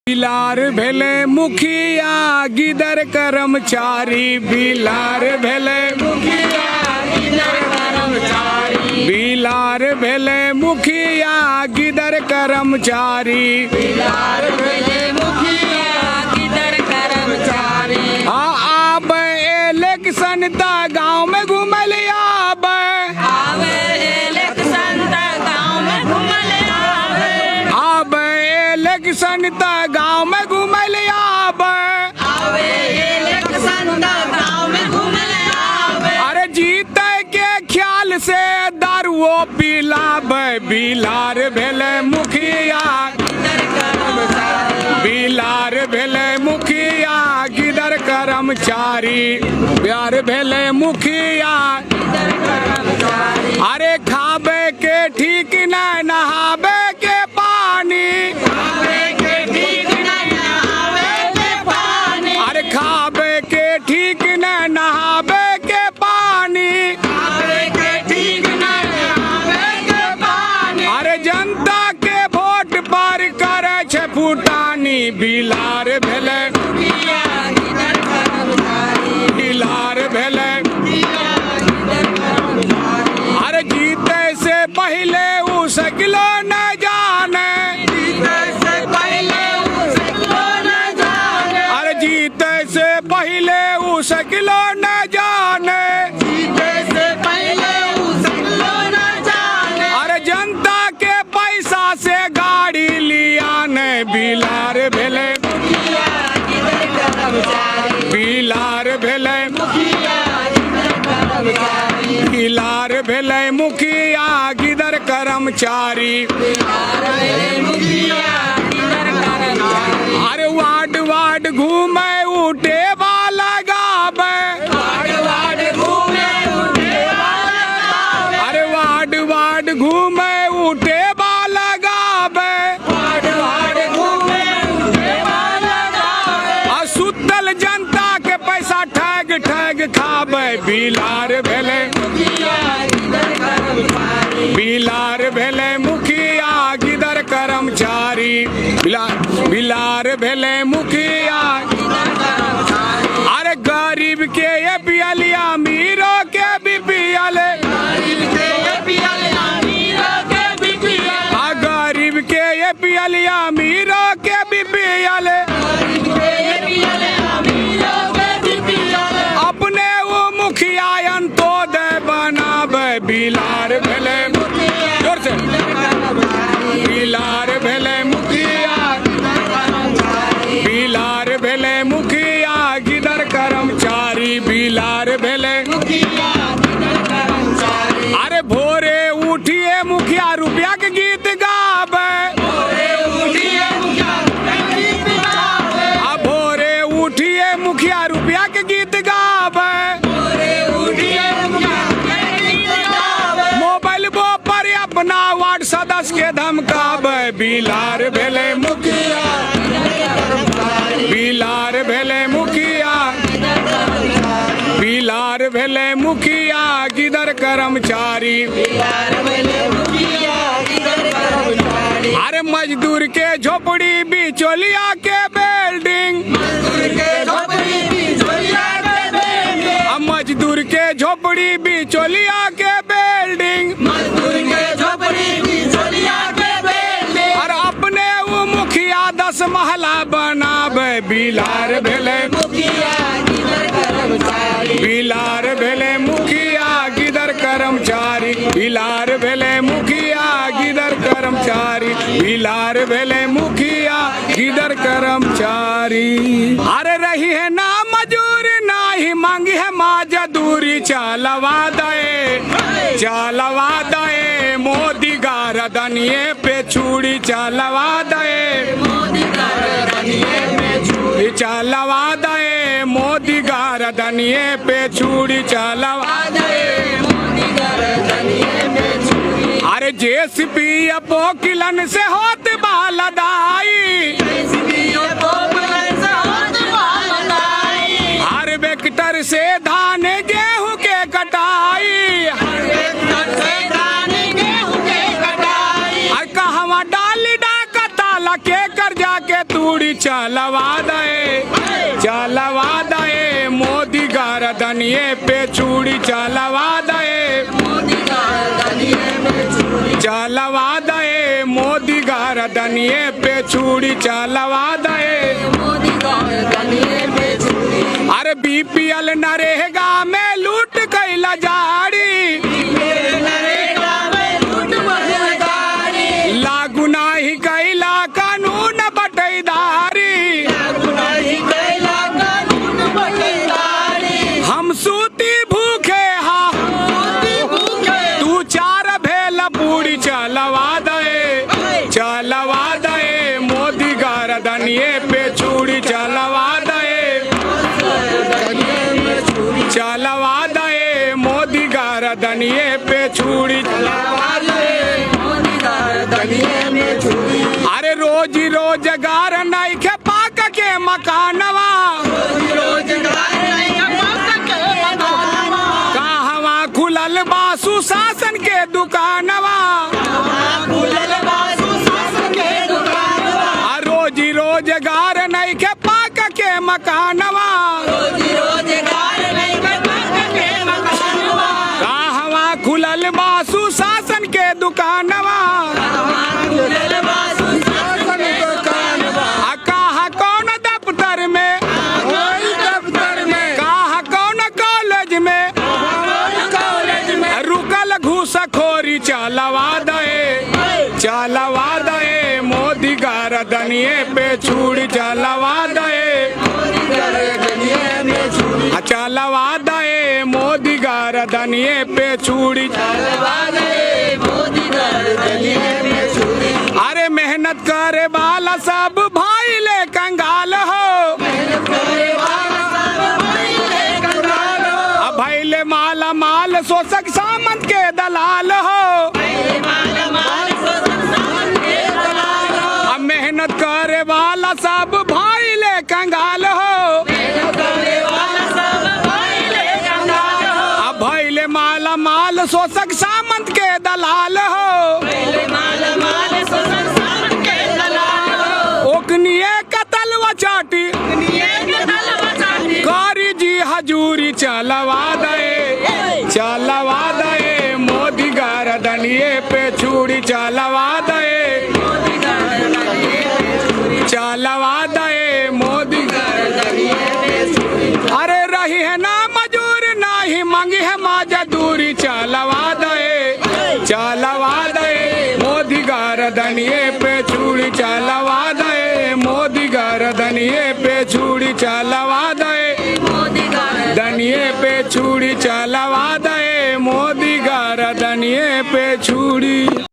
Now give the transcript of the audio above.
बिलार भेले मुखिया गिदर कर्मचारी, बिलार भेले मुखिया गिदर कर्मचारी, बिलार भेले मुखिया गिदर कर्मचारी, बिलार भेले मुखिया गिदर कर्मचारी। आब इलेक्शन ता गाँव में घूमल आवे इलेक्शन ता गाँव में घूमल आब इलेक्शन ता गाँव में घूमल आवे इलेक्शन ता गाँव में घूमल अरे जीते के ख्याल से दारुओ पिलाबे, बिलार भेले मुखिया गिदर कर्मचारी, बिलार भेले मुखिया गिदर कर्मचारी, बिलार भेले मुखिया गिदर कर्मचारी। अरे खाबे के ठीक न नहाबे के पानी, खावे के ठीक नहीं नहावे के पानी, अरे खाबे के ठीक न नहाबे के पानी, खावे के ठीक नहीं नहावे के पानी। अरे जनता के वोट पर करे छे फुटानी, बिलार भेले मुखिया गिदर कर्मचारी, बिलार भेले मुखिया गिदर कर्मचारी। अरे जीते से पहले उस किलो न जाने, जीते से पहले उसे लो न जाने, अरे जीते से पहले उस किलो न जाने, जीते से पहले उसे लो न जाने। अरे जनता के पैसा से गाड़ी लिया ने, बिलार भेले मुखिया गिदर कर्मचारी, बिलार भेले मुखिया गिदर कर्मचारी। बिलार भेले मुखिया गिदर कर्मचारी, बिलार भेले मुखिया गिदर कर्मचारी। अरे वार्ड वार्ड घूमे उठे वाला गावे, वार्ड वार्ड घूमे उठे वाला गावे, अरे वार्ड वार्ड घूमे उठे वाला गावे, वार्ड वार्ड घूमे उठे वाला गावे। असुतल जनता के पैसा ठग ठग खावे, बिलार भेले मुखिया गिदर कर्मचारी, बिलार भेले मुखिया गिदर कर्मचारी, बिलार भेले मुखिया। गिदर कर्मचारी। अरे गरीब के ये पियलिया अमीरों के भी पियले, गरीब के ये पियल अमीरों के भी पियल, गरीब के ये पियलिया अमीरों के भी पियले, गरीब के ये पियल अमीरों के भी पियल। अपने वो मुखिया तो दे बनावे, बिलार भेले जोर से बिलार भेले मुखिया, बिलार भेले मुखिया गिदर कर्मचारी, बिलार भेले मुखिया गिदर कर्मचारी। अरे भोरे उठिए मुखिया रुपया के गीत गावे, भोरे उठिए मुखिया गीत गावे, भोरे उठिए मुखिया रुपया के गीत गावे, भोरे उठिए मुखिया गीत गावे। मोबाइल वो पर अपना वार्ड सदस्य के धमकावे, बिलार भेले मुखिया, बिलार भेले मुखिया, बिलार भेले मुखिया गिदर कर्मचारी। बिलार भेले मुखिया गिदर कर्मचारी। अरे मजदूर के झोपड़ी बिचौलिया के बिल्डिंग, मजदूर के झोपड़ी बिचौलिया के बिल्डिंग, मजदूर के झोपड़ी बिचौलिया के बिल्डिंग, मजदूर के झोपड़ी बिचौलिया के बिल्डिंग। और अपने वो मुखिया 10 महला बनावे, बिलार भेले मुखिया गिदर कर्मचारी, बिलार भेले मुखिया गिदर कर्मचारी, बिलार भेले मुखिया गिदर कर्मचारी, बिलार भेले मुखिया गिदर कर्मचारी। अरे रही है ना मजूर ना ही मांगी है मजदूरी, चलवा दे चलवा दे मोदी गारदनिये पे छुरी, चलवा दे मोदी गारदनिये पे छुरी, चलवा दे मोदी गारदनिये पे छुरी, चलवा दे मोदी गारदनिये पे छुरी। अरे जेसीबी पोकिलन से होत बालदाई, जेसीबी पोपलन से होत बालदाई, हर वेक्टर से धान गेहूं के कटाई, हर वेक्टर से धान गेहूं के कटाई। कहवा डाली डाका ताला के कर जाके तू छुरी चलवा दे, चलवा दे मोदी गर्दनिए पे छुरी चलवा दे, चलवा दे मोदी गर्दनिए पे छुरी चलवा दे। अरे बीपीएल नरेगा में लूट कैला जारी, लागू नाही कैला कानून बटेदारी, हम सूती भूखे हा तू चार भेल पूरी चलवा दे, चलवा दे मोदी गर्दनिए पे छुरी चलवा दे, चलवा दे मोदी गर्दनिए पे छुरी चलवा दे। अरे रोजी रोजगार नहीं के पाक के मकानवा, कहवा खुलल बासु शासन के दुकानवा, रोजी रोजगार नहीं के पाक के मकानवा, कहवा खुलल बासु शासन के दुकानवा, कहा कौन दफ्तर में, कहा कौन कॉलेज में, रुकल घूसखोरी चलवा दे, चलवा दे मोदी गर्दनिए पे छुरी चलवा दे, चलवा दे मोदी गर्दनिए पे छुरी चलवा दे। अरे मेहनत करे वाला सब भाई ले कंगाल हो, अब भाई ले माला माल शोषक सामंत के दलाल हो, अब मेहनत करे वाला सब भाई ले कंगाल हो, अब भाई ले माला माल शोषक सामंत के दलाल हो, ओकनिए कतलवा चाटी कारी जी हजूरी चलवा दे, चलवा दे मोदी गर्दनिए पे छुरी चलवा दे, चलवा दे मोदी। अरे रही है ना मजूर नाही मांगी है मजदूरी चलवा दे, चलवा दे मोदी गर्दनिए पे छुरी चलवा दे, मोदी गर्दनिए पे छुरी चलवा दे, दनिए पे छुरी चलवा दे मोदी गर्दनिए पे छुरी।